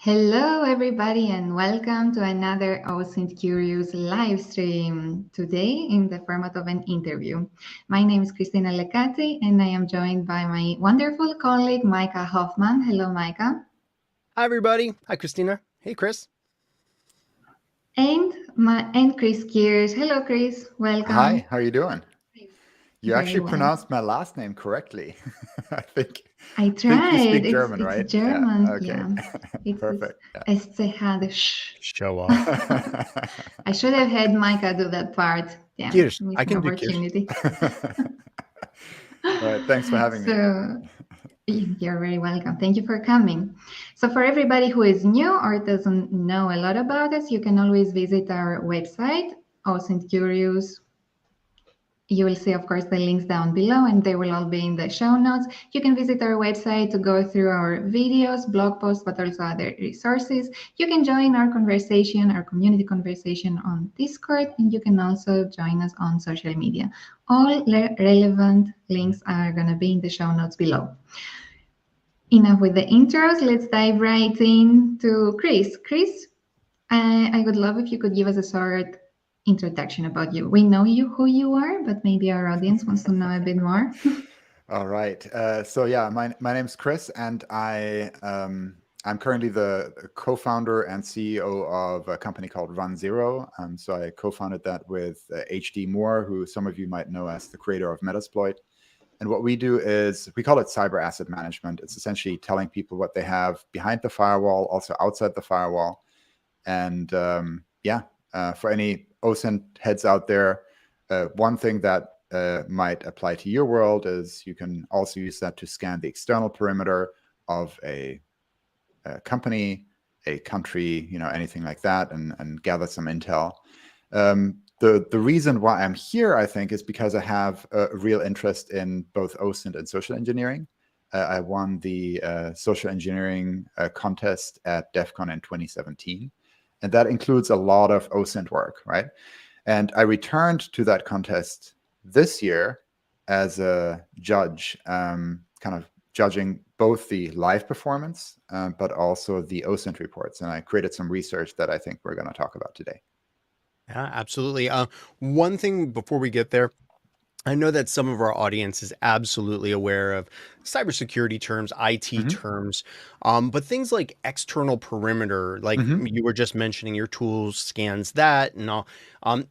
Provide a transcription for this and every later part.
Hello, everybody, and welcome to another OSINT Curious live stream. Today, in the format of an interview. My name is Christina Lecati, and I am joined by my wonderful colleague, Micah Hoffman. Hello, Micah. Hi, everybody. Hi, Christina. Hey, Chris. And Chris Kirsch. Hello, Chris. Welcome. Hi, how are you doing? You Very actually well. pronounced my last name correctly. I think you tried. speak German, right? It's German. Yeah. Okay. It's Perfect. Show off. I should have had Micah do that part. Yeah, Kirsch. missed I an can do opportunity. All right, thanks for having me. You're very welcome. Thank you for coming. So for everybody who is new or doesn't know a lot about us, you can always visit our website, OSINT Curious. You will see, of course, the links down below, and they will all be in the show notes. You can visit our website to go through our videos, blog posts, but also other resources. You can join our conversation, our community conversation on Discord, and you can also join us on social media. All relevant links are going to be in the show notes below. Enough with the intros. Let's dive right into Chris. Chris, I would love if you could give us a short introduction about you. We know who you are, but maybe our audience wants to know a bit more. All right. So yeah, my name's Chris, and I'm currently the co-founder and CEO of a company called runZero. So I co-founded that with HD Moore, who some of you might know as the creator of Metasploit. And what we do is we call it cyber asset management. It's essentially telling people what they have behind the firewall, also outside the firewall. And for any OSINT heads out there, one thing that might apply to your world is you can also use that to scan the external perimeter of a company, a country, anything like that, and gather some intel. The reason why I'm here, I think, is because I have a real interest in both OSINT and social engineering. I won the social engineering contest at DEF CON in 2017. And that includes a lot of OSINT work, right? And I returned to that contest this year as a judge, kind of judging both the live performance, but also the OSINT reports. And I created some research that I think we're going to talk about today. Yeah, absolutely. One thing before we get there, I know that some of our audience is absolutely aware of cybersecurity terms, IT terms, but things like external perimeter, like you were just mentioning, your tool scans that and all.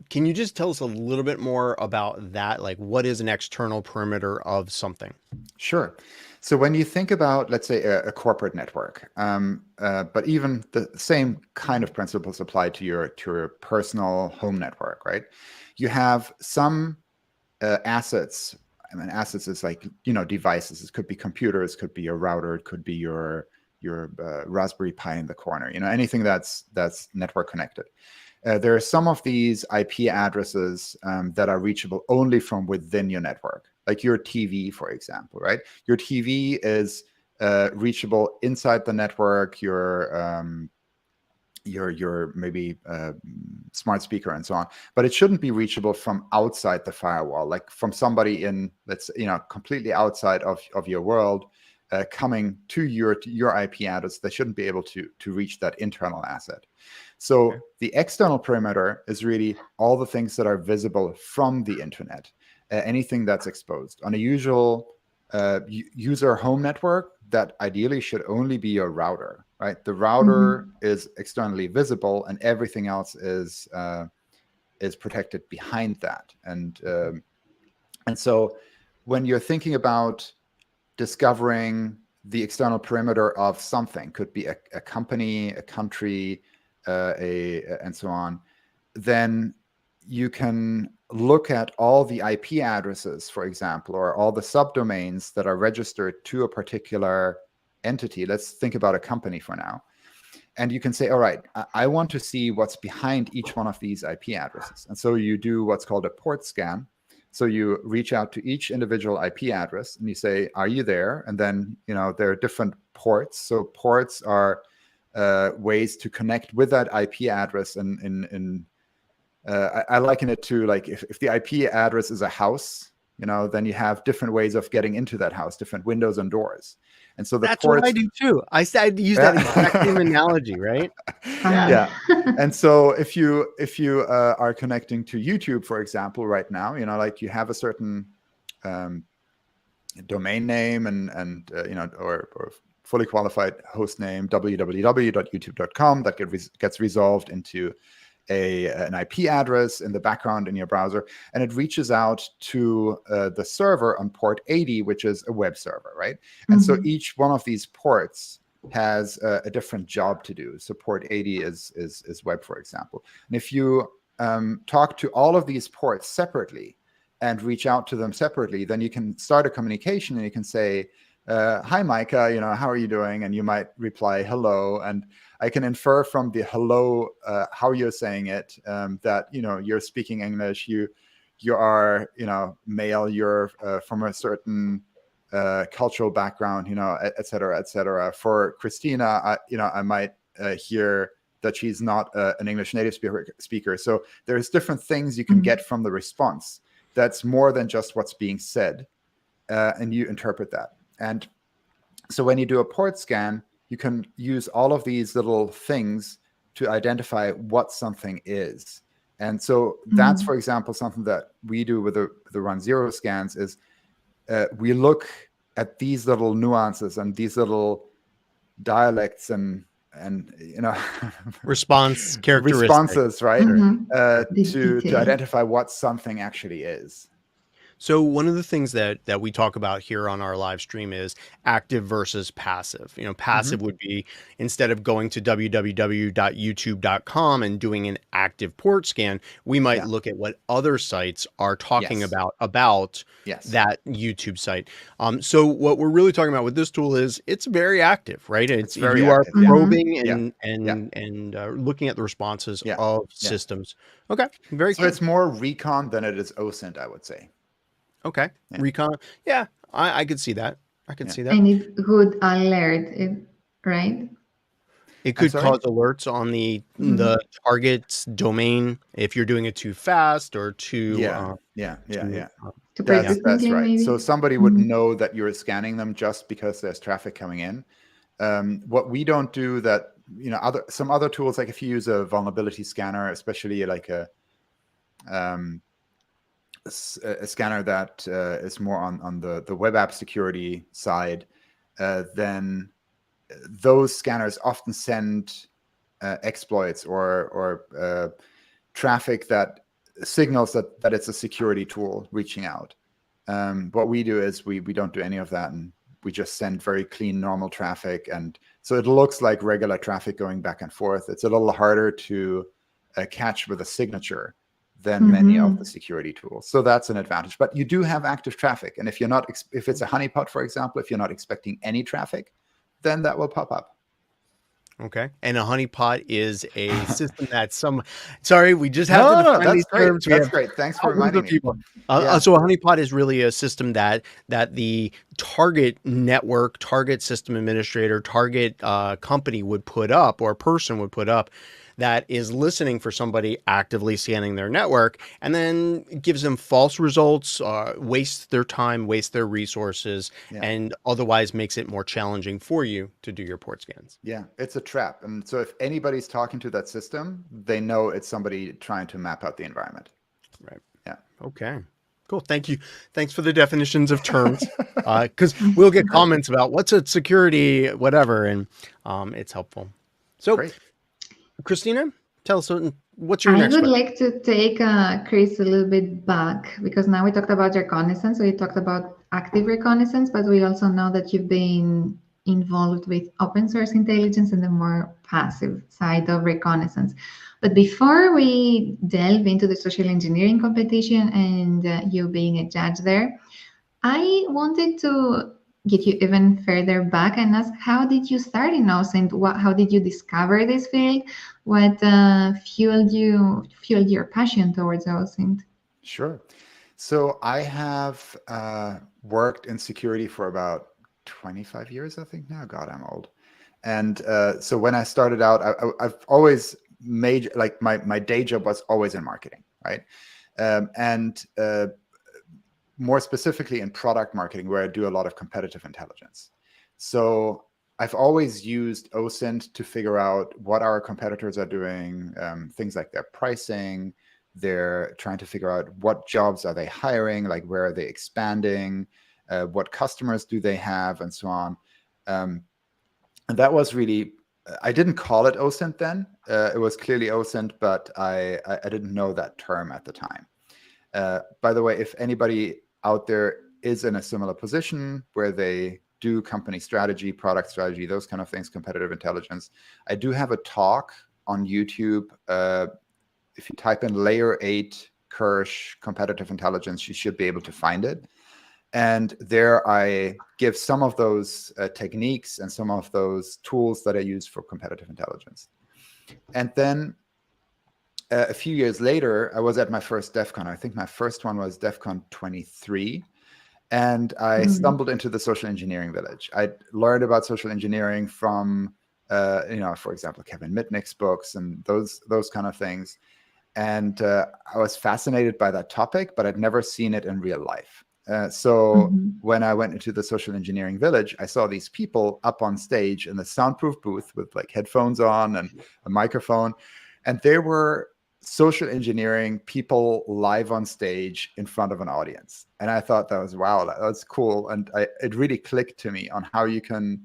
Can you just tell us a little bit more about that? Like, what is an external perimeter of something? Sure. So when you think about, let's say, a corporate network, but even the same kind of principles apply to your personal home network, right? You have some assets. I mean, assets is like, devices. It could be computers, could be your router, it could be your Raspberry Pi in the corner, anything that's network connected. There are some of these IP addresses that are reachable only from within your network, like your TV, for example, right? Your TV is reachable inside the network, your maybe smart speaker and so on, but it shouldn't be reachable from outside the firewall, like from somebody in, completely outside of your world, coming to your IP address. They shouldn't be able to reach that internal asset. So the external perimeter is really all the things that are visible from the internet, anything that's exposed on a usual user home network. That ideally should only be your router, right? The router is externally visible, and everything else is protected behind that. And so when you're thinking about discovering the external perimeter of something, could be a company, a country, and so on, then you can look at all the IP addresses, for example, or all the subdomains that are registered to a particular entity. Let's think about a company for now. And you can say, all right, I want to see what's behind each one of these IP addresses. And so you do what's called a port scan. So you reach out to each individual IP address and you say, are you there? And then, there are different ports. So ports are ways to connect with that IP address. And I liken it to, like, if the IP address is a house, then you have different ways of getting into that house, different windows and doors. And so that's what I do too. I use that exact same analogy, right? Yeah. And so if you are connecting to YouTube, for example, right now, like you have a certain domain name and or fully qualified host name, www.youtube.com, that gets resolved into an IP address in the background in your browser, and it reaches out to the server on port 80, which is a web server, right? And so each one of these ports has a different job to do. So port 80 is web, for example. And if you talk to all of these ports separately and reach out to them separately, then you can start a communication and you can say, hi, Micah, how are you doing? And you might reply, hello. And I can infer from the hello, how you're saying it, that, you're speaking English, you are, male, you're from a certain cultural background, et cetera, et cetera. For Christina, I might hear that she's not an English native speaker. So there's different things you can get from the response that's more than just what's being said, and you interpret that. And so when you do a port scan, you can use all of these little things to identify what something is. And so that's, for example, something that we do with the runZero scans is we look at these little nuances and these little dialects and responses, right? To identify what something actually is. So one of the things that we talk about here on our live stream is active versus passive. Passive would be, instead of going to www.youtube.com and doing an active port scan, we might look at what other sites are talking about that YouTube site. So what we're really talking about with this tool is it's very active, right? It's very active. Are probing and looking at the responses of systems. Okay, very cool. So it's more recon than it is OSINT, I would say. Okay. Recon. Yeah, I could see that. I could see that. And it could alert it, right? It could cause alerts on the target's domain if you're doing it too fast or too. That's right. Maybe? So somebody would know that you're scanning them just because there's traffic coming in. What we don't do that, some other tools, like if you use a vulnerability scanner, especially like a scanner that is more on the web app security side, then those scanners often send exploits or traffic that signals that it's a security tool reaching out. What we do is we don't do any of that, and we just send very clean, normal traffic. And so it looks like regular traffic going back and forth. It's a little harder to catch with a signature than many of the security tools. So that's an advantage. But you do have active traffic. And if you're not, if it's a honeypot, for example, if you're not expecting any traffic, then that will pop up. Okay. And a honeypot is a system that sorry, we just have to define these terms. That's great. Thanks for reminding me. So a honeypot is really a system that the target network, target system administrator, target company would put up, or person would put up, that is listening for somebody actively scanning their network, and then gives them false results, wastes their time, wastes their resources, and otherwise makes it more challenging for you to do your port scans. Yeah, it's a trap. And so if anybody's talking to that system, they know it's somebody trying to map out the environment. Right. Yeah. Okay. Cool. Thank you. Thanks for the definitions of terms, because we'll get comments about what's a security, whatever, and it's helpful. So, great. Christina, tell us what's your next one? I would like to take Chris a little bit back, because now we talked about reconnaissance. We talked about active reconnaissance, but we also know that you've been involved with open source intelligence and the more passive side of reconnaissance. But before we delve into the social engineering competition and you being a judge there, I wanted to get you even further back and ask, how did you start in OSINT? How did you discover this field? What fueled your passion towards OSINT? Sure. So I have worked in security for about 25 years, I think now. God, I'm old. And so when I started out, I've always my day job was always in marketing, right? more specifically in product marketing, where I do a lot of competitive intelligence. So I've always used OSINT to figure out what our competitors are doing, things like their pricing. They're trying to figure out what jobs are they hiring, like where are they expanding, what customers do they have, and so on. And that was really, I didn't call it OSINT then. It was clearly OSINT, but I didn't know that term at the time. By the way, if anybody out there is in a similar position where they do company strategy, product strategy, those kind of things, competitive intelligence, I do have a talk on YouTube. If you type in Layer 8 Kirsch competitive intelligence, you should be able to find it. And there I give some of those techniques and some of those tools that I use for competitive intelligence. And then a few years later, I was at my first DEF CON. I think my first one was DEF CON 23. And I stumbled into the social engineering village. I learned about social engineering from, for example, Kevin Mitnick's books and those kind of things. And I was fascinated by that topic, but I'd never seen it in real life. So when I went into the social engineering village, I saw these people up on stage in the soundproof booth with like headphones on and a microphone. And they were social engineering people live on stage in front of an audience. And I thought that was, wow, that's cool. And it really clicked to me on how you can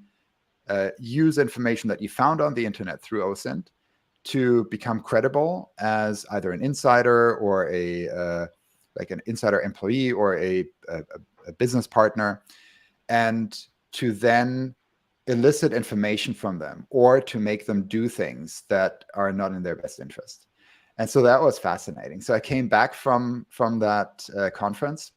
use information that you found on the internet through OSINT to become credible as either an insider or like an insider employee or a business partner, and to then elicit information from them or to make them do things that are not in their best interest. And so that was fascinating. So I came back from that conference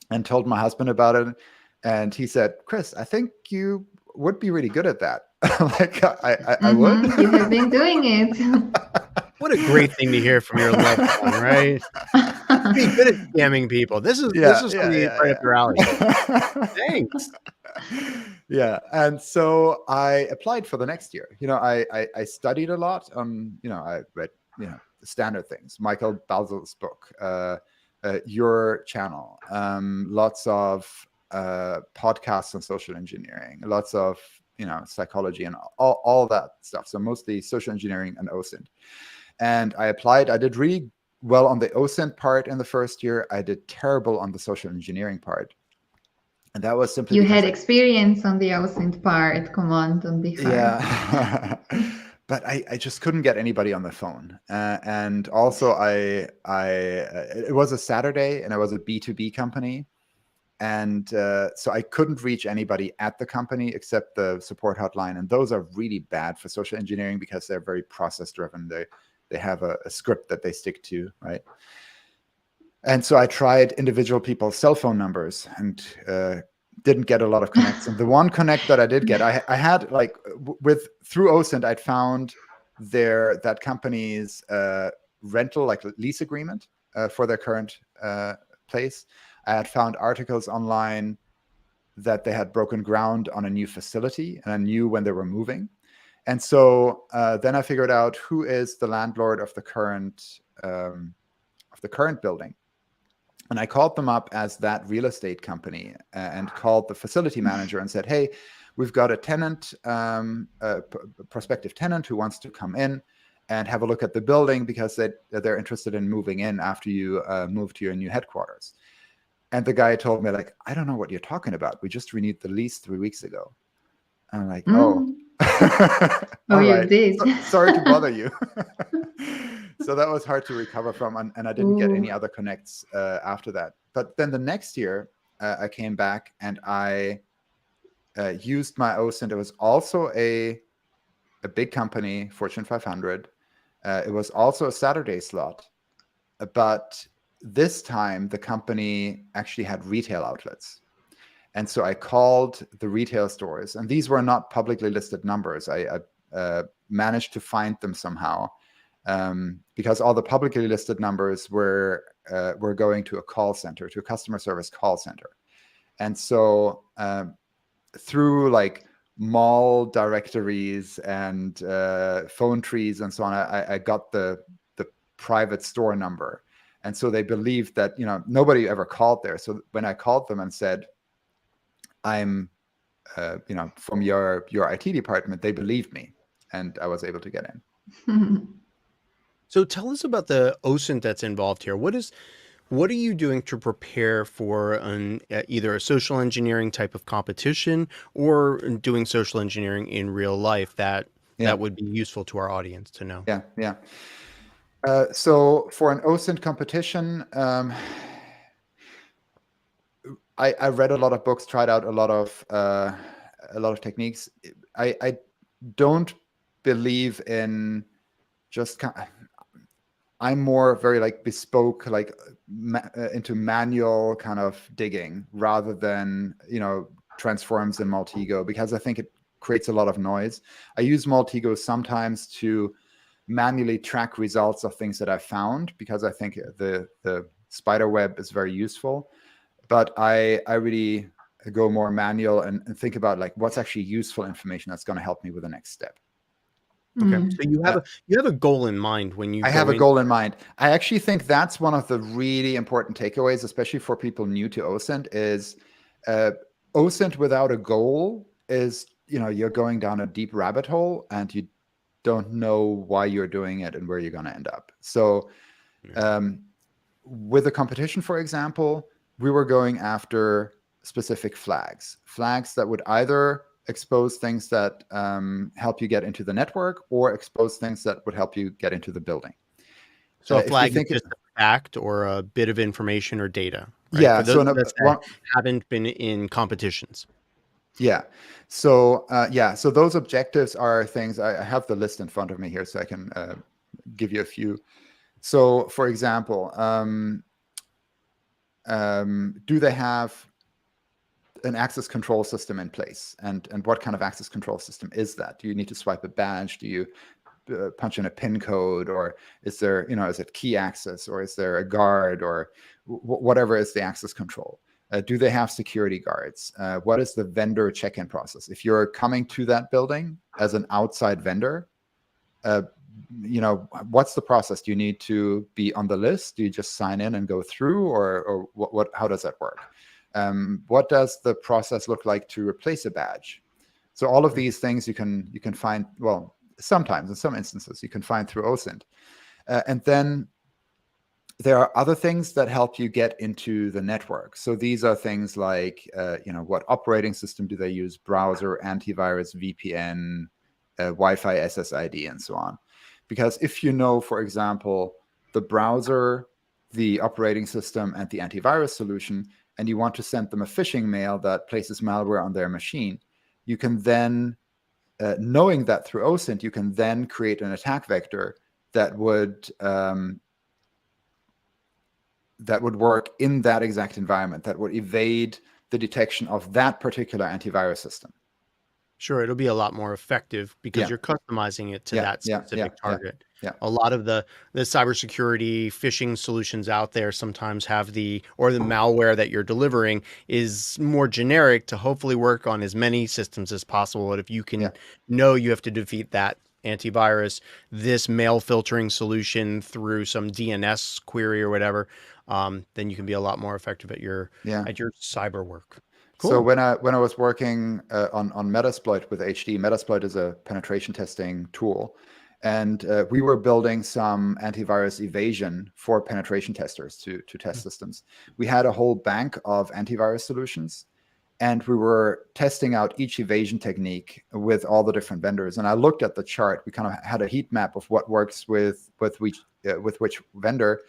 and told my husband about it. And he said, Chris, I think you would be really good at that. Like I would. You have been doing it. What a great thing to hear from your loved one, right? Be good at scamming people. This is something right up your alley. Thanks. Yeah, and so I applied for the next year. I studied a lot. I read the standard things. Michael Balzel's book, your channel, lots of podcasts on social engineering, lots of psychology and all that stuff. So mostly social engineering and OSINT. And I applied. I did really well on the OSINT part in the first year. I did terrible on the social engineering part. And that was simply you had experience on the OSINT part. Come on, don't be hard. Yeah. But I just couldn't get anybody on the phone. And also it was a Saturday and I was a B2B company. And so I couldn't reach anybody at the company except the support hotline. And those are really bad for social engineering because they're very process driven. They have a script that they stick to, right? And so I tried individual people's cell phone numbers and didn't get a lot of connects. And the one connect that I did get, I had like through OSINT, I'd found that company's rental, like lease agreement for their current place. I had found articles online that they had broken ground on a new facility, and I knew when they were moving. And so then I figured out who is the landlord of the current building. And I called them up as that real estate company and called the facility manager and said, hey, we've got a tenant, a prospective tenant who wants to come in and have a look at the building because they're interested in moving in after you move to your new headquarters. And the guy told me, like, I don't know what you're talking about. We just renewed the lease 3 weeks ago. And I'm like, oh. Oh, you did. Sorry to bother you. So that was hard to recover from. And I didn't get any other connects after that. But then the next year, I came back and I used my OSINT. It was also a big company, Fortune 500. It was also a Saturday slot. But this time, the company actually had retail outlets. And so I called the retail stores. And these were not publicly listed numbers. I managed to find them somehow because all the publicly listed numbers were going to a call center, to a customer service call center. And so through like mall directories and phone trees and so on, I got the private store number. And so they believed that, nobody ever called there. So when I called them and said, I'm, from your IT department, they believed me, and I was able to get in. So tell us about the OSINT that's involved here. What are you doing to prepare for either a social engineering type of competition or doing social engineering in real life that would be useful to our audience to know? Yeah. So for an OSINT competition, I read a lot of books, tried out a lot of techniques. I don't believe in just I'm more very like bespoke, like into manual kind of digging rather than, transforms in Maltego, because I think it creates a lot of noise. I use Maltego sometimes to manually track results of things that I found, because I think the spider web is very useful. But I really go more manual and think about like what's actually useful information that's going to help me with the next step. Okay, so you have a goal in mind when you. I have a goal in mind. I actually think that's one of the really important takeaways, especially for people new to OSINT, is OSINT without a goal is, you're going down a deep rabbit hole and you don't know why you're doing it and where you're going to end up. So with a competition, for example, we were going after specific flags that would either expose things that help you get into the network or expose things that would help you get into the building. So a flag is just a fact or a bit of information or data, right? Yeah. For those of us that haven't been in competitions. Yeah. So so those objectives are things, I have the list in front of me here so I can give you a few. So for example, do they have an access control system in place, and what kind of access control system is that? Do you need to swipe a badge? Do you punch in a PIN code, or is there, is it key access, or is there a guard, or whatever is the access control? Do they have security guards? What is the vendor check-in process? If you're coming to that building as an outside vendor, what's the process? Do you need to be on the list? Do you just sign in and go through, or what? How does that work? What does the process look like to replace a badge? So all of these things you can find, well, sometimes in some instances you can find through OSINT. And then there are other things that help you get into the network. So these are things like, what operating system do they use? Browser, antivirus, VPN, Wi-Fi SSID, and so on. Because if you know, for example, the browser, the operating system, and the antivirus solution, and you want to send them a phishing mail that places malware on their machine, you can then, knowing that through OSINT, you can then create an attack vector that would work in that exact environment, that would evade the detection of that particular antivirus system. Sure, it'll be a lot more effective because you're customizing it to that specific target. Yeah. A lot of the cybersecurity phishing solutions out there sometimes have the malware that you're delivering is more generic to hopefully work on as many systems as possible. But if you can know you have to defeat that antivirus, this mail filtering solution through some DNS query or whatever, then you can be a lot more effective at your cyber work. Cool. So when I was working on Metasploit with HD, Metasploit is a penetration testing tool, and we were building some antivirus evasion for penetration testers to test systems. We had a whole bank of antivirus solutions, and we were testing out each evasion technique with all the different vendors. And I looked at the chart. We kind of had a heat map of what works with which vendor.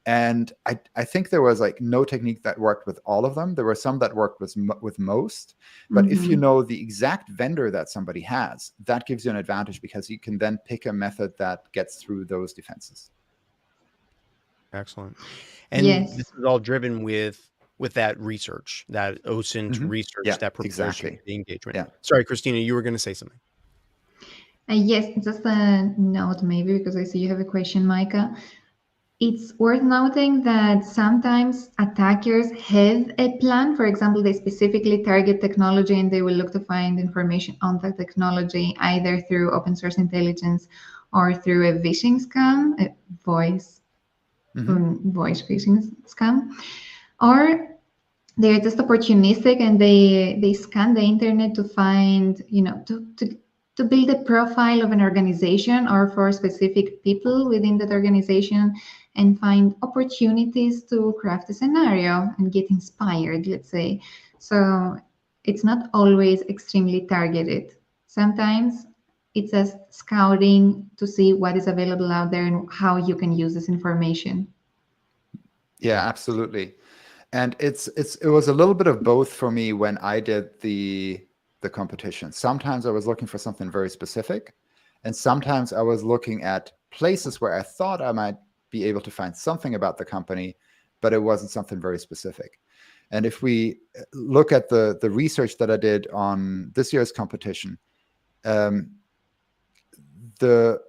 And I think there was like no technique that worked with all of them. There were some that worked with most. But if you know the exact vendor that somebody has, that gives you an advantage because you can then pick a method that gets through those defenses. Excellent. And this is all driven with that research, that OSINT research that prepares you for the engagement. Yeah. Sorry, Christina, you were going to say something. Yes, just a note maybe, because I see you have a question, Micah. It's worth noting that sometimes attackers have a plan. For example, they specifically target technology and they will look to find information on that technology either through open source intelligence or through a vishing scam, a voice voice phishing scam, or they're just opportunistic and they scan the internet to find, to build a profile of an organization or for specific people within that organization and find opportunities to craft a scenario and get inspired, let's say. So it's not always extremely targeted. Sometimes it's just scouting to see what is available out there and how you can use this information. Yeah, absolutely. And it was a little bit of both for me when I did the competition. Sometimes I was looking for something very specific, and sometimes I was looking at places where I thought I might be able to find something about the company, but it wasn't something very specific. And if we look at the research that I did on this year's competition, the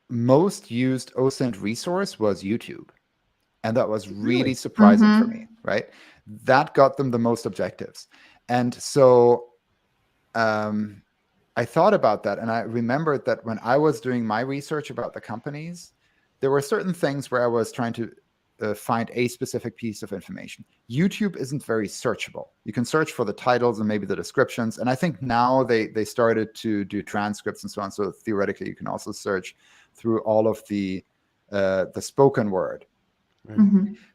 most used OSINT resource was YouTube. And that was really surprising for me, right? That got them the most objectives. And so I thought about that, and I remembered that when I was doing my research about the companies, there were certain things where I was trying to find a specific piece of information. YouTube isn't very searchable. You can search for the titles and maybe the descriptions. And I think now they started to do transcripts and so on. So theoretically, you can also search through all of the spoken word.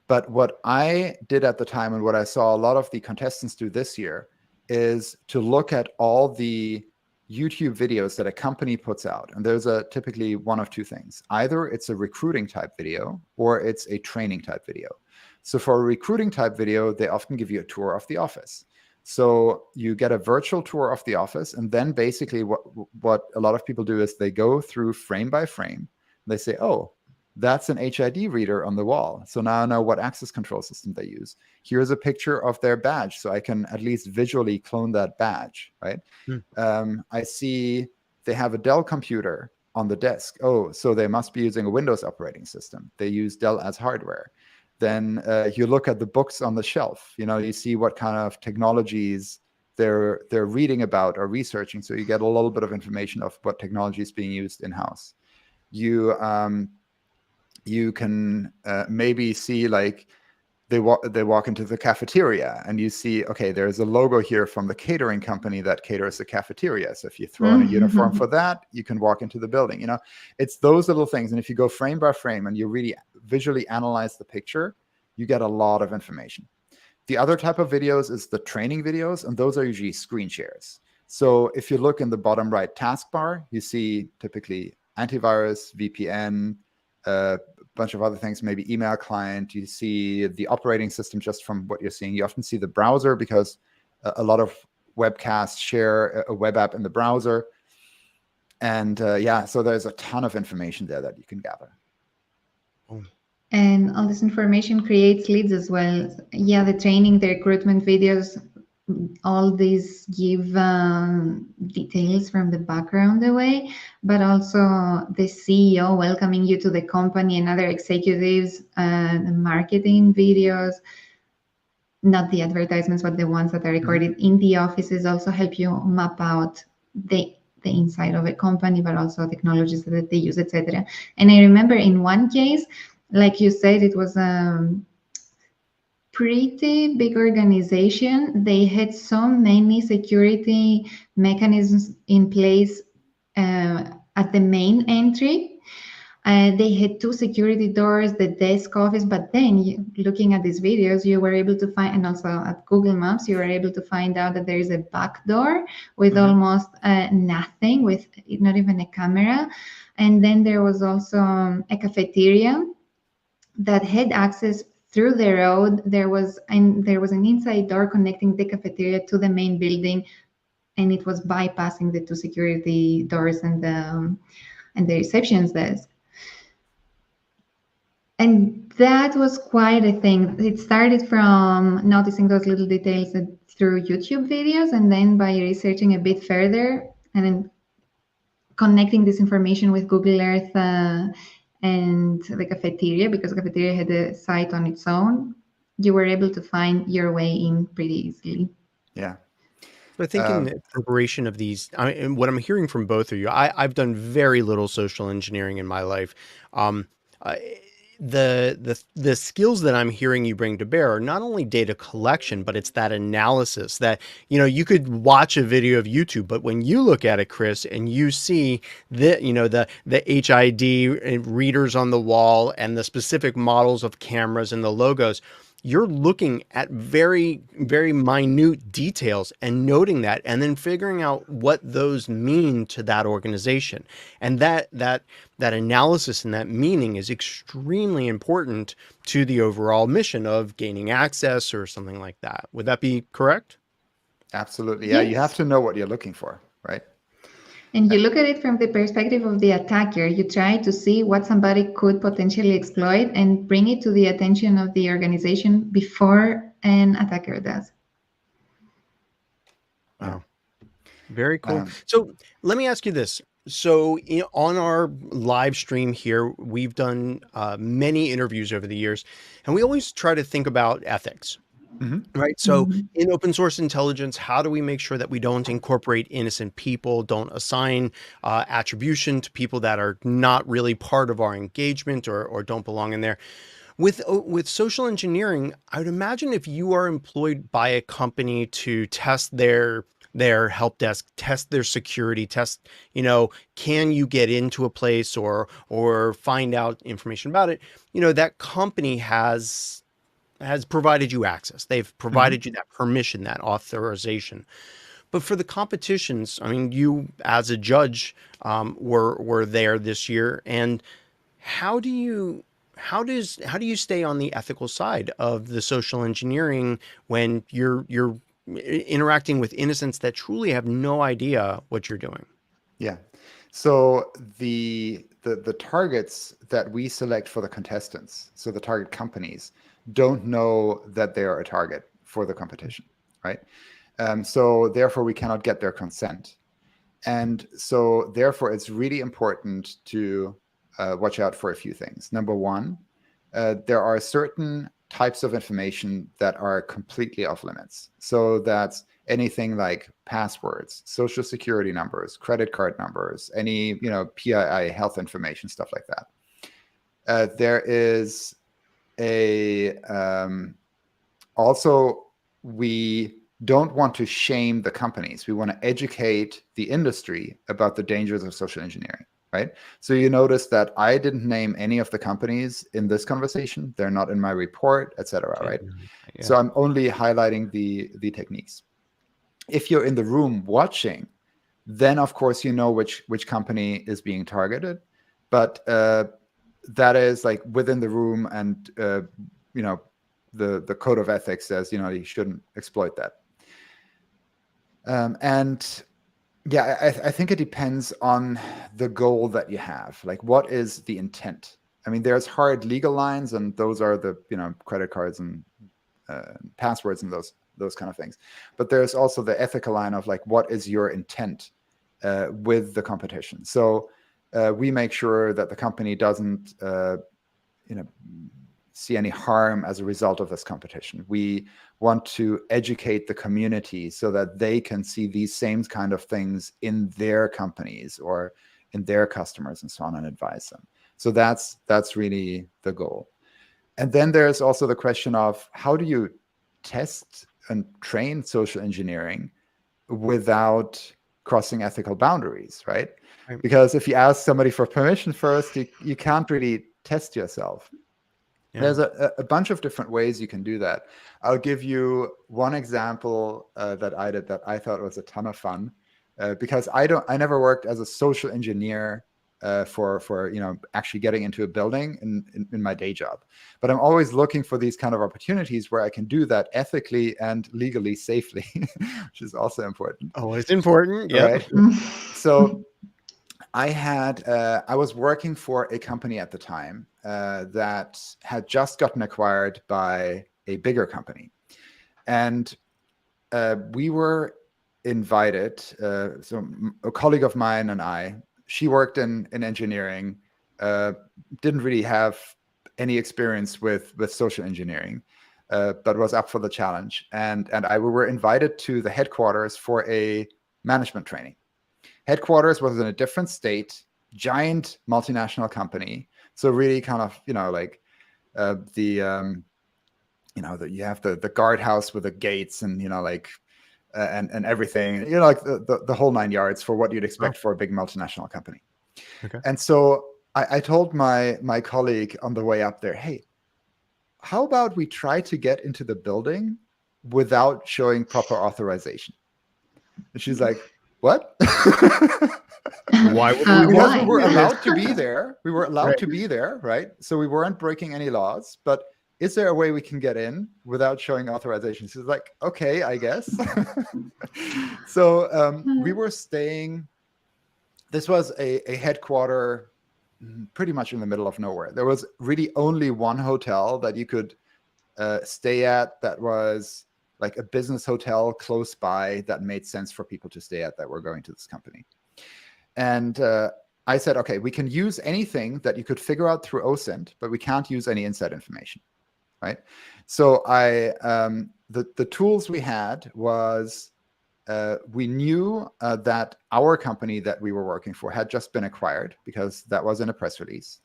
But what I did at the time and what I saw a lot of the contestants do this year is to look at all the YouTube videos that a company puts out. And there's typically one of two things. Either it's a recruiting type video or it's a training type video. So for a recruiting type video, they often give you a tour of the office. So you get a virtual tour of the office. And then basically what a lot of people do is they go through frame by frame. They say, oh, that's an HID reader on the wall. So now I know what access control system they use. Here's a picture of their badge, so I can at least visually clone that badge, right? I see they have a Dell computer on the desk. Oh, so they must be using a Windows operating system. They use Dell as hardware. Then you look at the books on the shelf. You see what kind of technologies they're reading about or researching. So you get a little bit of information of what technology is being used in-house. You can maybe see like they walk into the cafeteria and you see, okay, there's a logo here from the catering company that caters the cafeteria. So if you throw in a uniform for that, you can walk into the building. It's those little things. And if you go frame by frame and you really visually analyze the picture, you get a lot of information. The other type of videos is the training videos, and those are usually screen shares. So if you look in the bottom right taskbar, you see typically antivirus, VPN, bunch of other things, maybe email client. You see the operating system just from what you're seeing. You often see the browser because a lot of webcasts share a web app in the browser. And so there's a ton of information there that you can gather. And all this information creates leads as well. Yeah, the training, the recruitment videos, all these give details from the background away, but also the CEO welcoming you to the company and other executives, the marketing videos, not the advertisements, but the ones that are recorded in the offices also help you map out the inside of a company, but also technologies that they use, etc. And I remember in one case, like you said, it was pretty big organization. They had so many security mechanisms in place at the main entry. They had 2 security doors, the desk office, but then looking at these videos, you were able to find, and also at Google Maps, you were able to find out that there is a back door with almost nothing, with not even a camera. And then there was also a cafeteria that had access through the road. There was an inside door connecting the cafeteria to the main building, and it was bypassing the 2 security doors and the reception's desk. And that was quite a thing. It started from noticing those little details through YouTube videos, and then by researching a bit further, and then connecting this information with Google Earth and the cafeteria, because the cafeteria had a site on its own, you were able to find your way in pretty easily. Yeah. I think in preparation of these, and what I'm hearing from both of you, I've done very little social engineering in my life. the skills that I'm hearing you bring to bear are not only data collection, but it's that analysis that, you could watch a video of YouTube, but when you look at it, Chris, and you see the HID readers on the wall and the specific models of cameras and the logos, you're looking at very, very minute details and noting that, and then figuring out what those mean to that organization. And that analysis and that meaning is extremely important to the overall mission of gaining access or something like that. Would that be correct? Absolutely. Yeah, Yes. you have to know what you're looking for, right? And you look at it from the perspective of the attacker. You try to see what somebody could potentially exploit and bring it to the attention of the organization before an attacker does. Wow. Very cool. So let me ask you this. So on our live stream here, we've done many interviews over the years, and we always try to think about ethics. Right. So in open source intelligence, how do we make sure that we don't incorporate innocent people, don't assign attribution to people that are not really part of our engagement or don't belong in there? With social engineering, I would imagine if you are employed by a company to test their help desk, test their security, test, can you get into a place or find out information about it, that company has provided you access. They've provided you that permission, that authorization. But for the competitions, I mean, you as a judge were there this year, and how do you stay on the ethical side of the social engineering when you're interacting with innocents that truly have no idea what you're doing? Yeah. So the targets that we select for the contestants, so the target companies, don't know that they are a target for the competition, right? So therefore, we cannot get their consent. And so therefore, it's really important to watch out for a few things. Number one, there are certain types of information that are completely off limits. So that's anything like passwords, social security numbers, credit card numbers, any PII health information, stuff like that. There is also, we don't want to shame the companies. We want to educate the industry about the dangers of social engineering, right? So you notice that I didn't name any of the companies in this conversation. They're not in my report, etc., right? Yeah. So I'm only highlighting the techniques. If you're in the room watching, then of course you know which company is being targeted, but that is like within the room, and the code of ethics says you shouldn't exploit that. And yeah, I think it depends on the goal that you have. Like, what is the intent? I mean, there's hard legal lines, and those are the credit cards and passwords and those kind of things. But there's also the ethical line of like, what is your intent with the competition? So we make sure that the company doesn't see any harm as a result of this competition. We want to educate the community so that they can see these same kind of things in their companies or in their customers and so on, and advise them. So that's really the goal. And then there's also the question of how do you test and train social engineering without crossing ethical boundaries, right? Because if you ask somebody for permission first, you can't really test yourself. Yeah. There's a bunch of different ways you can do that. I'll give you one example that I did that I thought was a ton of fun, because I never worked as a social engineer for actually getting into a building in my day job. But I'm always looking for these kind of opportunities where I can do that ethically and legally safely, which is also important. Oh, it's important. Yeah. Right? So I was working for a company at the time that had just gotten acquired by a bigger company. And we were invited, so a colleague of mine and I, she worked in engineering, didn't really have any experience with social engineering, but was up for the challenge. And we were invited to the headquarters for a management training. Headquarters was in a different state, giant multinational company. So really kind of, like you know, that you have the guardhouse with the gates and, you know, like, and everything, you know, like the whole 9 yards for what you'd expect for a big multinational company. Okay. And so I told my colleague on the way up there, hey, how about we try to get into the building without showing proper authorization? And she's like, what? Why would we? Because Why? we were allowed to be there. We were allowed Right. to be there, right? So we weren't breaking any laws. But is there a way we can get in without showing authorization? She's like, okay, I guess. So we were staying. This was a headquarter pretty much in the middle of nowhere. There was really only one hotel that you could stay at that was like a business hotel close by that made sense for people to stay at that were going to this company. And I said, okay, we can use anything that you could figure out through OSINT, but we can't use any inside information, right? So the tools we had was we knew that our company that we were working for had just been acquired because that was in a press release.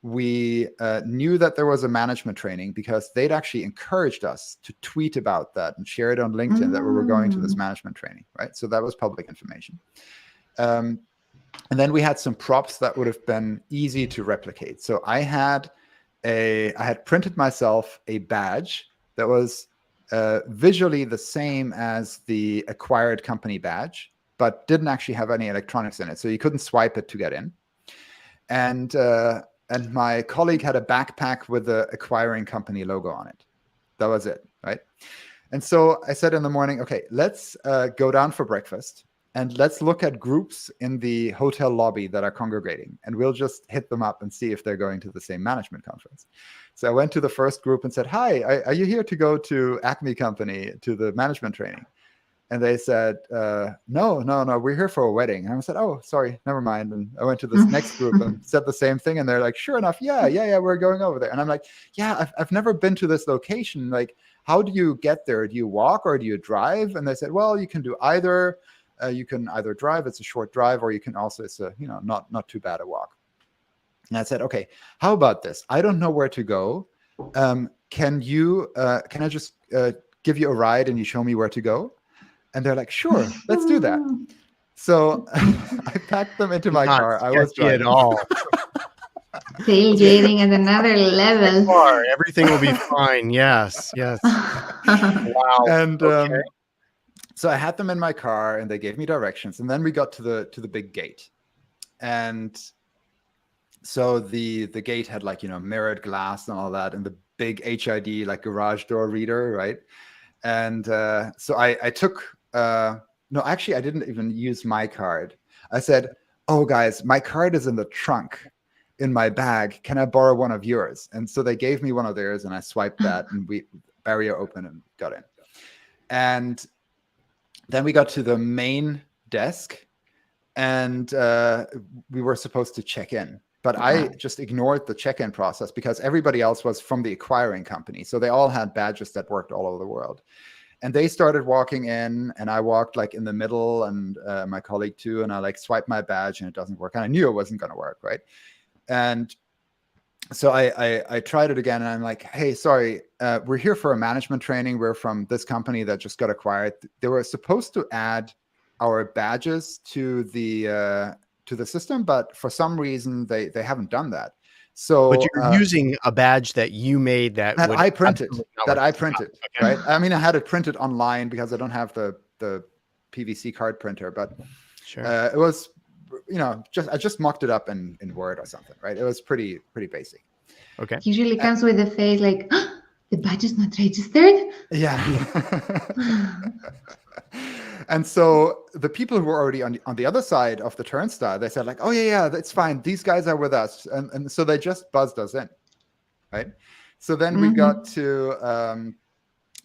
We knew that there was a management training because they'd actually encouraged us to tweet about that and share it on LinkedIn that we were going to this management training, right? So that was public information. And then we had some props that would have been easy to replicate. So I had printed myself a badge that was visually the same as the acquired company badge, but didn't actually have any electronics in it. So you couldn't swipe it to get in. And my colleague had a backpack with the acquiring company logo on it. That was it, right? And so I said in the morning, okay, let's go down for breakfast and let's look at groups in the hotel lobby that are congregating, and we'll just hit them up and see if they're going to the same management conference. So I went to the first group and said, hi, are you here to go to Acme Company to the management training? And they said, no, we're here for a wedding. And I said, oh, sorry, never mind. And I went to this next group and said the same thing. And they're like, sure enough, yeah, we're going over there. And I'm like, yeah, I've never been to this location. Like, how do you get there? Do you walk or do you drive? And they said, well, you can do either. You can either drive, it's a short drive, or you can also, it's a, you know, not too bad a walk. And I said, okay, how about this? I don't know where to go. Can I just give you a ride and you show me where to go? And they're like, sure, let's do that. So I packed them into my car. I was driving. At all. Tailgating at another level. Everything will be fine. Yes. Wow. And okay. So I had them in my car and they gave me directions. And then we got to the big gate. And so the gate had, like, you know, mirrored glass and all that, and the big HID, like, garage door reader, right? And so I took, no, actually, I didn't even use my card. I said, oh, guys, my card is in the trunk in my bag. Can I borrow one of yours? And so they gave me one of theirs, and I swiped that, and barrier open and got in. And then we got to the main desk, and we were supposed to check in. But I just ignored the check-in process because everybody else was from the acquiring company. So they all had badges that worked all over the world. And they started walking in, and I walked, like, in the middle, and my colleague too. And I, like, swiped my badge and it doesn't work. And I knew it wasn't going to work, right? And so I tried it again, and I'm like, hey, sorry, we're here for a management training. We're from this company that just got acquired. They were supposed to add our badges to the system, but for some reason they haven't done that. So, but you're using a badge that you made that I printed. Okay. Right? I mean, I had it printed online because I don't have the PVC card printer, but sure. It was, you know, I just mocked it up in Word or something, right? It was pretty basic. Okay. Usually comes with a face like, oh, the badge is not registered. Yeah. And so the people who were already on the other side of the turnstile, they said, like, oh, yeah, that's fine. These guys are with us. And so they just buzzed us in, right? So then we got into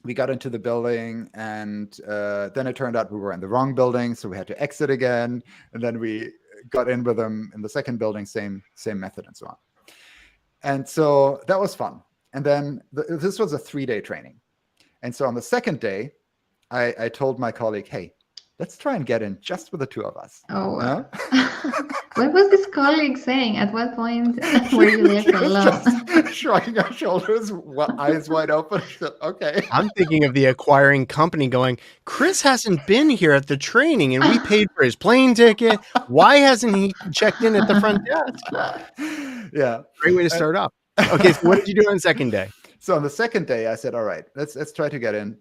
the building, and then it turned out we were in the wrong building. So we had to exit again. And then we got in with them in the second building, same method and so on. And so that was fun. And then this was a 3-day training. And so on the second day, I told my colleague, hey, let's try and get in just with the two of us. Oh, wow. What was this colleague saying? At what point were you left She was alone? just shrugging her shoulders, eyes wide open. She said, okay. I'm thinking of the acquiring company going, Chris hasn't been here at the training and we paid for his plane ticket. Why hasn't he checked in at the front desk? Yeah. Great way to start off. Okay, so what did you do on the second day? So on the second day, I said, all right, let's try to get in.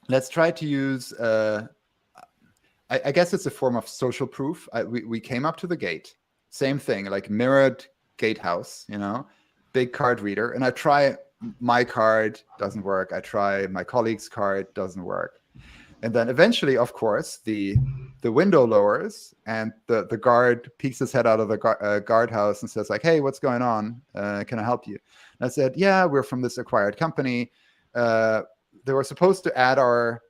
Let's try to use, I guess it's a form of social proof. We came up to the gate, same thing, like mirrored gatehouse, big card reader. And I try my card, doesn't work. I try my colleague's card, doesn't work. And then eventually, of course, the window lowers and the guard peeks his head out of the guardhouse and says like, hey, what's going on? Can I help you? And I said, yeah, we're from this acquired company. They were supposed to add our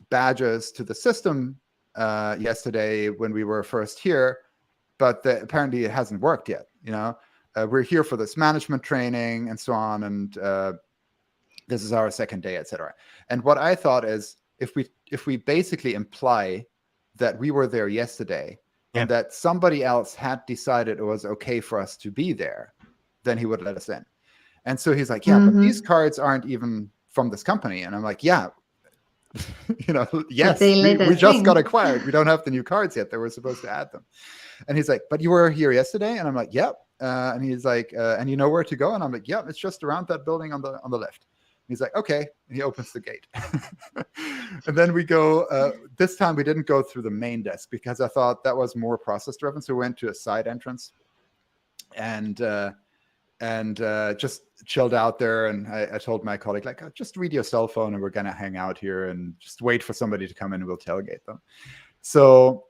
badges to the system yesterday when we were first here, but apparently it hasn't worked yet. We're here for this management training and so on, and this is our second day, etc. And what I thought is, if we basically imply that we were there yesterday and that somebody else had decided it was okay for us to be there, then he would let us in. And so he's like, yeah, but these cards aren't even from this company. And I'm like, yeah, yes, we just got acquired. We don't have the new cards yet. They were supposed to add them. And he's like, but you were here yesterday? And I'm like, yep. And he's like, and you know where to go? And I'm like, yep, it's just around that building on the left. He's like, okay. And he opens the gate. And then we go, this time we didn't go through the main desk because I thought that was more process driven. So we went to a side entrance and just chilled out there. And I told my colleague, like, just read your cell phone and we're going to hang out here and just wait for somebody to come in and we'll tailgate them. So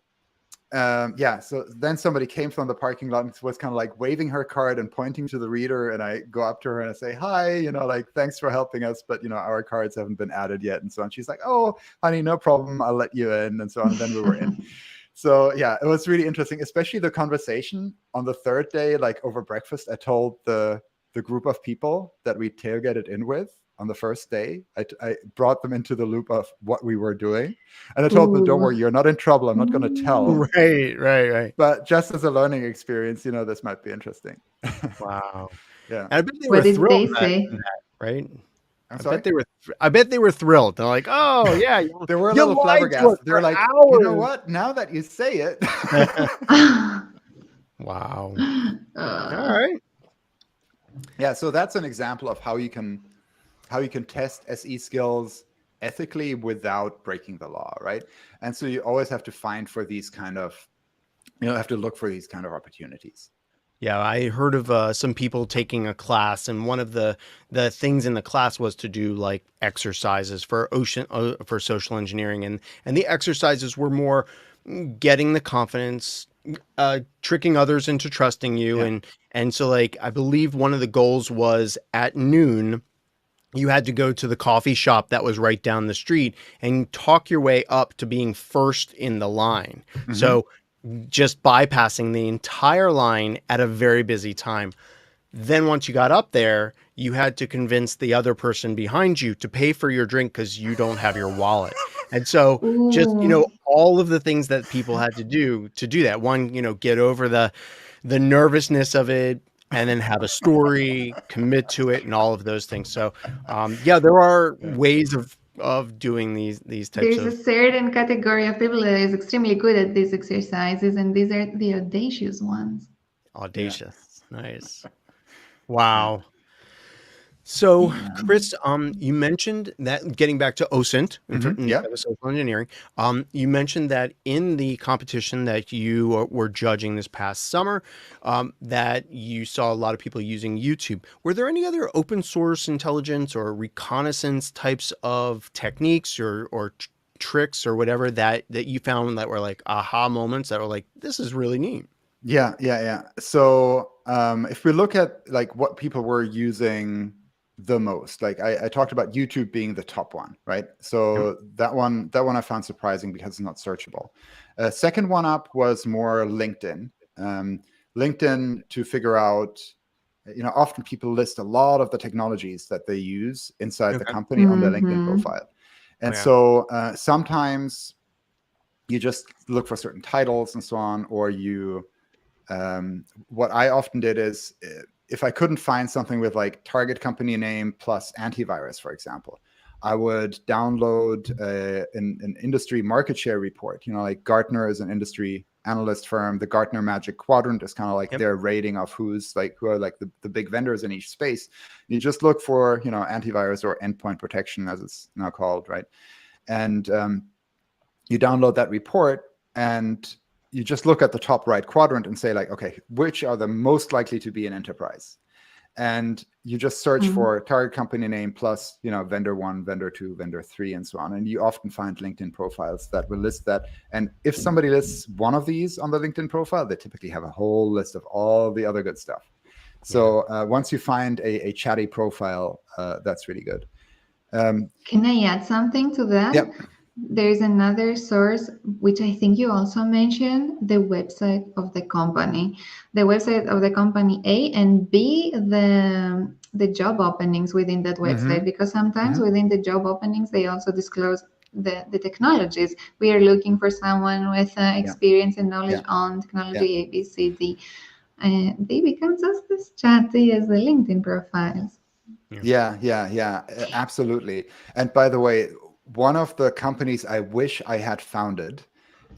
so then somebody came from the parking lot and was kind of like waving her card and pointing to the reader. And I go up to her and I say, hi, like, thanks for helping us. But, our cards haven't been added yet. And so on. She's like, oh, honey, no problem. I'll let you in. And so on. And then we were in. So, yeah, it was really interesting, especially the conversation on the third day, like over breakfast. I told the group of people that we tailgated in with on the first day. I brought them into the loop of what we were doing. And I told them, don't worry, you're not in trouble. I'm not going to tell. Right. But just as a learning experience, this might be interesting. Wow. Yeah. And I bet they were thrilled that, right? I bet they were thrilled. They're like, oh, yeah. They were a little flabbergasted. They're like, hours. You know what? Now that you say it. Wow. All right. Yeah. So that's an example of how you can test SE skills ethically without breaking the law, right? And so you always have to find for these kind of, have to look for these kind of opportunities. Yeah, I heard of some people taking a class, and one of the things in the class was to do like exercises for social engineering, and the exercises were more getting the confidence, tricking others into trusting you, and so like I believe one of the goals was at noon you had to go to the coffee shop that was right down the street and talk your way up to being first in the line. Mm-hmm. So just bypassing the entire line at a very busy time. Then once you got up there, you had to convince the other person behind you to pay for your drink because you don't have your wallet. And so just, all of the things that people had to do that. One, get over the nervousness of it, and then have a story, commit to it, and all of those things. So, there are ways of doing these types of... There's a certain category of people that is extremely good at these exercises, and these are the audacious ones. Audacious. Yeah. Nice. Wow. So, Chris, you mentioned that, getting back to OSINT, social engineering, you mentioned that in the competition that you were judging this past summer, that you saw a lot of people using YouTube. Were there any other open source intelligence or reconnaissance types of techniques or tricks or whatever that you found that were like aha moments that were like, this is really neat? Yeah. So if we look at like what people were using the most, like I talked about YouTube being the top one, right? So that one I found surprising because it's not searchable. Second one up was more LinkedIn. LinkedIn, to figure out, often people list a lot of the technologies that they use inside the company on their LinkedIn profile. And so sometimes you just look for certain titles and so on, or you, what I often did is, if I couldn't find something with like target company name plus antivirus, for example, I would download an industry market share report. Like Gartner is an industry analyst firm. The Gartner Magic Quadrant is kind of like their rating of who are like the big vendors in each space. You just look for, antivirus or endpoint protection, as it's now called, right? And you download that report, and you just look at the top right quadrant and say, like, okay, which are the most likely to be an enterprise? And you just search for target company name plus, vendor 1, vendor 2, vendor 3, and so on. And you often find LinkedIn profiles that will list that. And if somebody lists one of these on the LinkedIn profile, they typically have a whole list of all the other good stuff. So once you find a chatty profile, that's really good. Can I add something to that? Yep. There's another source, which I think you also mentioned, the website of the company. The website of the company, A, and B, the job openings within that website, because sometimes within the job openings, they also disclose the technologies. We are looking for someone with experience and knowledge on technology A, B, C, D. They become just as chatty as the LinkedIn profiles. Yeah, absolutely. And by the way, one of the companies I wish I had founded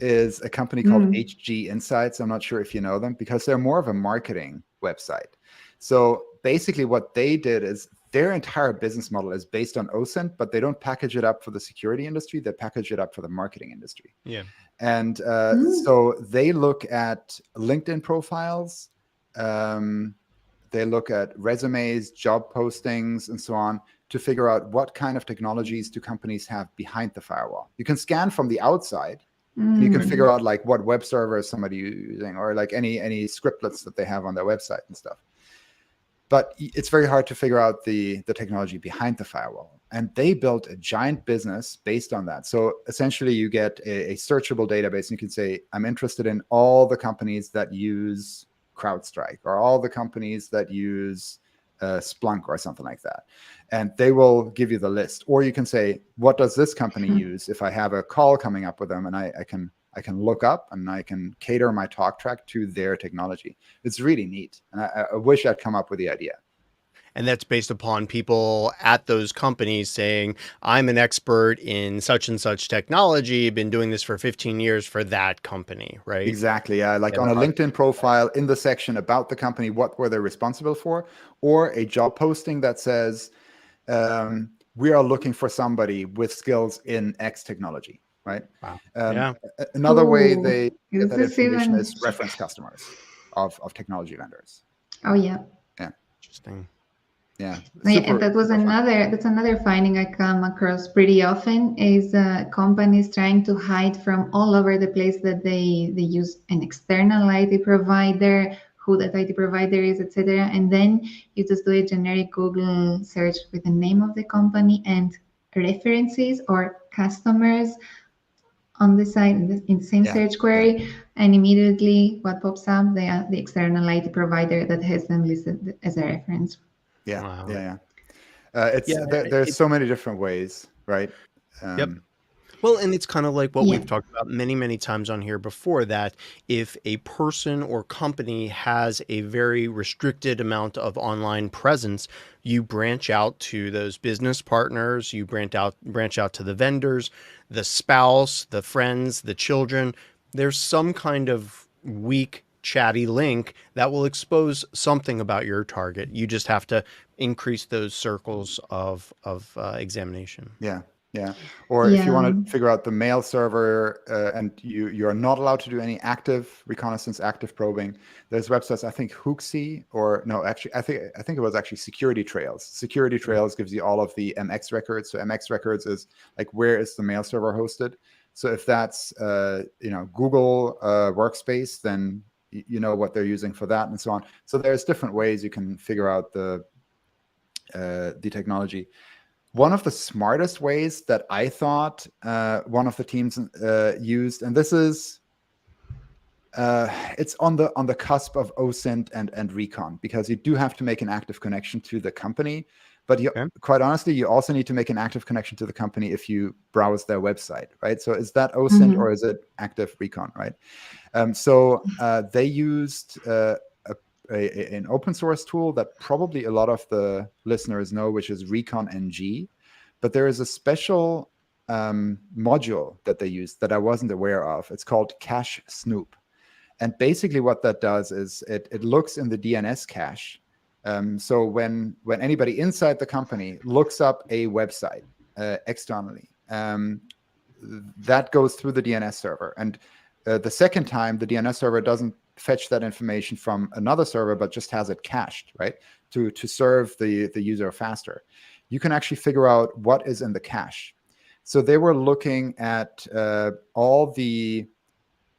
is a company called HG Insights. I'm not sure if you know them, because they're more of a marketing website. So basically what they did is their entire business model is based on OSINT, but they don't package it up for the security industry. They package it up for the marketing industry. Yeah. And so they look at LinkedIn profiles. They look at resumes, job postings, and so on, to figure out what kind of technologies do companies have behind the firewall. You can scan from the outside, and you can figure out like what web server is somebody using, or like any scriptlets that they have on their website and stuff. But it's very hard to figure out the technology behind the firewall. And they built a giant business based on that. So essentially you get a searchable database, and you can say, I'm interested in all the companies that use CrowdStrike, or all the companies that use Splunk or something like that. And they will give you the list. Or you can say, what does this company use? If I have a call coming up with them, and I can look up and I can cater my talk track to their technology. It's really neat. And I wish I'd come up with the idea. And that's based upon people at those companies saying, I'm an expert in such and such technology, been doing this for 15 years for that company, right? Exactly. Yeah. Like on a LinkedIn profile, in the section about the company, what were they responsible for? Or a job posting that says, we are looking for somebody with skills in X technology, right? Wow. Another way they get that information is reference customers of technology vendors. Oh, yeah. Yeah. Interesting. Yeah. And that's another finding I come across pretty often, is companies trying to hide from all over the place that they use an external IT provider, who that IT provider is, etc. And then you just do a generic Google search with the name of the company and references or customers on the site in the same search query, and immediately what pops up, the external IT provider that has them listed as a reference. There's so many different ways, right? Yep. Well, and it's kind of like what we've talked about many, many times on here before, that if a person or company has a very restricted amount of online presence, you branch out to those business partners, you branch out to the vendors, the spouse, the friends, the children. There's some kind of weak, chatty link that will expose something about your target. You just have to increase those circles of examination. Yeah. Or if you want to figure out the mail server, and you are not allowed to do any active reconnaissance, active probing, there's websites, I think Hooksy, or no, actually, I think it was actually Security Trails. Security Trails gives you all of the MX records. So MX records is like, where is the mail server hosted? So if that's Google Workspace, then you know what they're using for that, and so on. So there's different ways you can figure out the technology. One of the smartest ways that I thought one of the teams used, and this is it's on the cusp of OSINT and recon, because you do have to make an active connection to the company, But Okay. quite honestly, you also need to make an active connection to the company if you browse their website, right? So is that OSINT or is it active recon, right? So they used an open source tool that probably a lot of the listeners know, which is Recon NG. But there is a special module that they use that I wasn't aware of. It's called Cache Snoop. And basically what that does is it looks in the DNS cache. So when anybody inside the company looks up a website externally, that goes through the DNS server. And the second time, the DNS server doesn't fetch that information from another server, but just has it cached, right? To serve the user faster. You can actually figure out what is in the cache. So they were looking at all the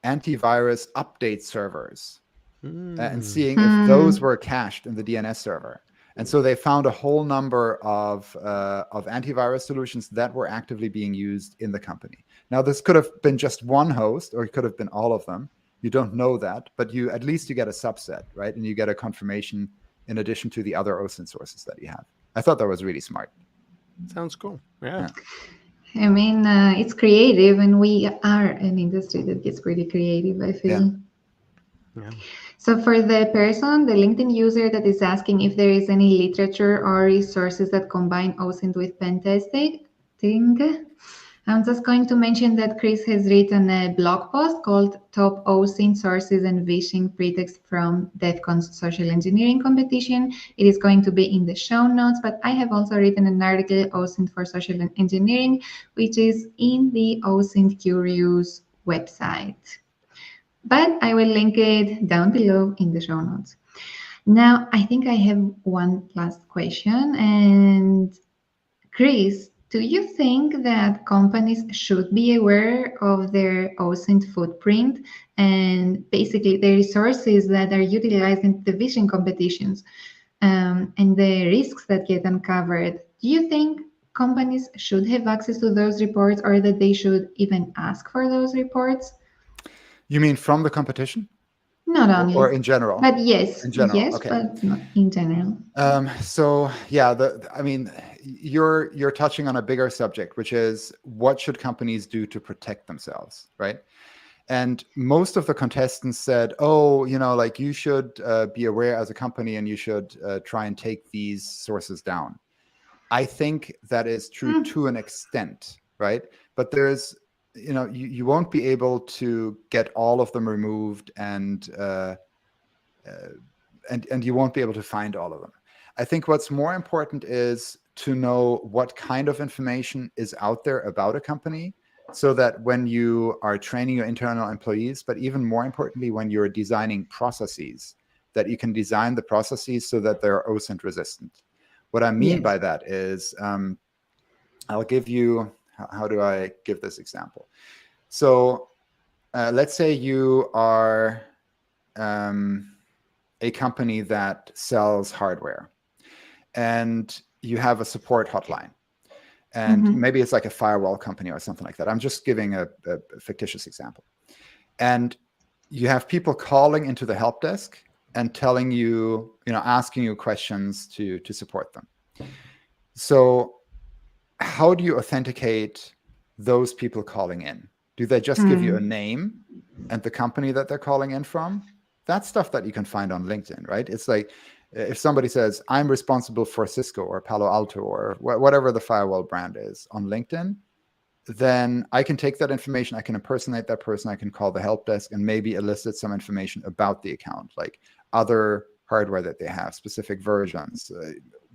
antivirus update servers and seeing if those were cached in the DNS server. And so they found a whole number of antivirus solutions that were actively being used in the company. Now, this could have been just one host, or it could have been all of them. You don't know that, but at least you get a subset, right? And you get a confirmation in addition to the other OSINT sources that you have. I thought that was really smart. Sounds cool. Yeah. I mean, it's creative, and we are an industry that gets pretty creative, I feel. Yeah. So for the person, the LinkedIn user that is asking if there is any literature or resources that combine OSINT with pen testing, I'm just going to mention that Chris has written a blog post called Top OSINT Sources and Vishing Pretext from DEF CON's Social Engineering Competition. It is going to be in the show notes, but I have also written an article, OSINT for Social Engineering, which is in the OSINT Curious website. But I will link it down below in the show notes. Now, I think I have one last question. And Chris, do you think that companies should be aware of their OSINT footprint and basically the resources that are utilized in the vishing competitions and the risks that get uncovered? Do you think companies should have access to those reports, or that they should even ask for those reports? You mean from the competition? Not only. Or in general? But yes. In general, yes, okay. but not in general. So yeah, I mean, you're touching on a bigger subject, which is what should companies do to protect themselves, right? And most of the contestants said, oh, like you should be aware as a company and you should try and take these sources down. I think that is true to an extent, right? But there's, you won't be able to get all of them removed and you won't be able to find all of them. I think what's more important is to know what kind of information is out there about a company, so that when you are training your internal employees, but even more importantly, when you're designing processes, that you can design the processes so that they're OSINT resistant. What I mean by that is, I'll give you, how do I give this example? So let's say you are a company that sells hardware and you have a support hotline. And maybe it's like a firewall company or something like that. I'm just giving a fictitious example. And you have people calling into the help desk and telling you, asking you questions to support them. So how do you authenticate those people calling in? Do they just give you a name and the company that they're calling in from? That's stuff that you can find on LinkedIn, right? It's like if somebody says, I'm responsible for Cisco or Palo Alto or whatever the firewall brand is on LinkedIn, then I can take that information, I can impersonate that person, I can call the help desk and maybe elicit some information about the account, like other hardware that they have, specific versions,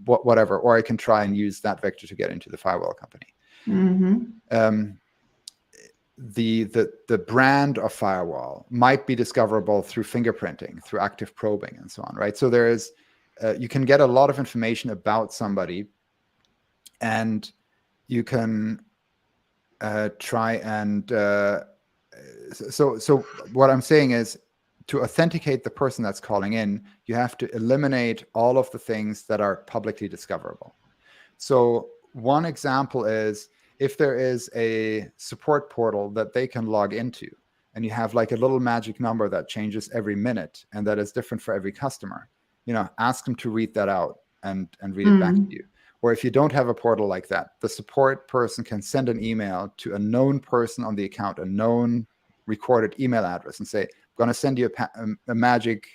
whatever, or I can try and use that vector to get into the firewall company. The brand of firewall might be discoverable through fingerprinting, through active probing, and so on, right? So there is, you can get a lot of information about somebody, and you can try and so what I'm saying is, to authenticate the person that's calling in, you have to eliminate all of the things that are publicly discoverable. So one example is, if there is a support portal that they can log into, and you have like a little magic number that changes every minute and that is different for every customer, ask them to read that out and read it back to you. Or if you don't have a portal like that, the support person can send an email to a known person on the account, a known recorded email address, and say, I'm going to send you a magic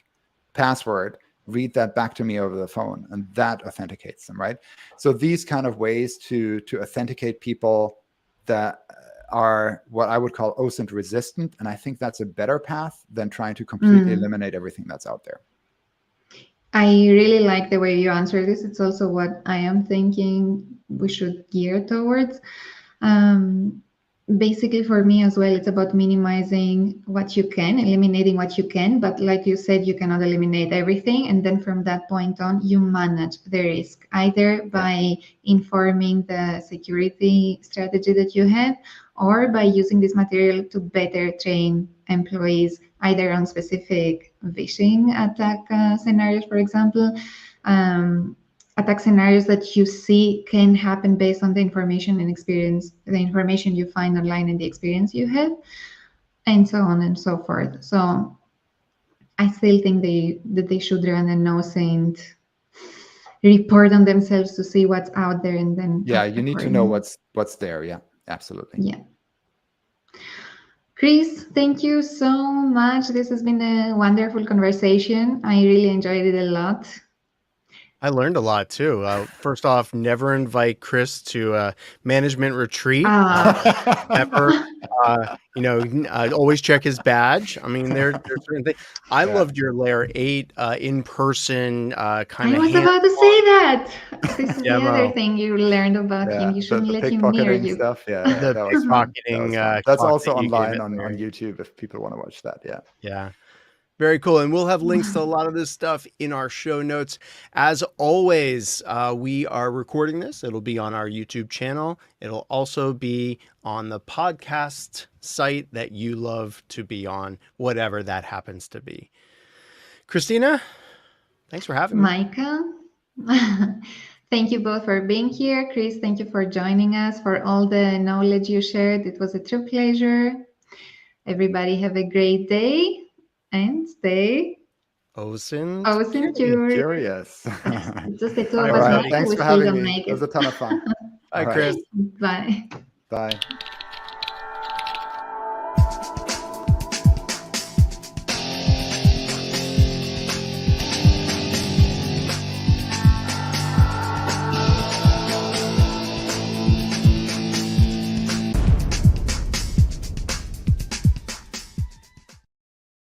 password. Read that back to me over the phone, and that authenticates them, right? So these kind of ways to authenticate people that are what I would call OSINT resistant, and I think that's a better path than trying to completely eliminate everything that's out there. I really like the way you answer this. It's also what I am thinking we should gear towards. Basically, for me as well, it's about minimizing what you can, eliminating what you can. But like you said, you cannot eliminate everything. And then from that point on, you manage the risk, either by informing the security strategy that you have, or by using this material to better train employees, either on specific vishing attack scenarios, for example, attack scenarios that you see can happen based on the information and experience, the information you find online and the experience you have, and so on and so forth. So I still think that they should run an OSINT report on themselves to see what's out there, and then you need to know what's there. Yeah, absolutely. Yeah. Chris, thank you so much. This has been a wonderful conversation. I really enjoyed it a lot. I learned a lot too. First off, never invite Chris to a management retreat. Never, always check his badge. I mean, there's certain things. I loved your layer 8 in-person kind of. I was about to say that. This is the other thing you learned about him. You shouldn't let him near you. Stuff. Yeah, the pickpocketing. That's also online on YouTube if people want to watch that. Yeah. Yeah. Very cool. And we'll have links to a lot of this stuff in our show notes. As always, we are recording this. It'll be on our YouTube channel. It'll also be on the podcast site that you love to be on, whatever that happens to be. Christina, thanks for having me. Micah, thank you both for being here. Chris, thank you for joining us, for all the knowledge you shared. It was a true pleasure. Everybody have a great day. And stay OSINT curious. Just the two of us. Thanks for having me. It was a ton of fun. Bye, Chris. Bye. Bye.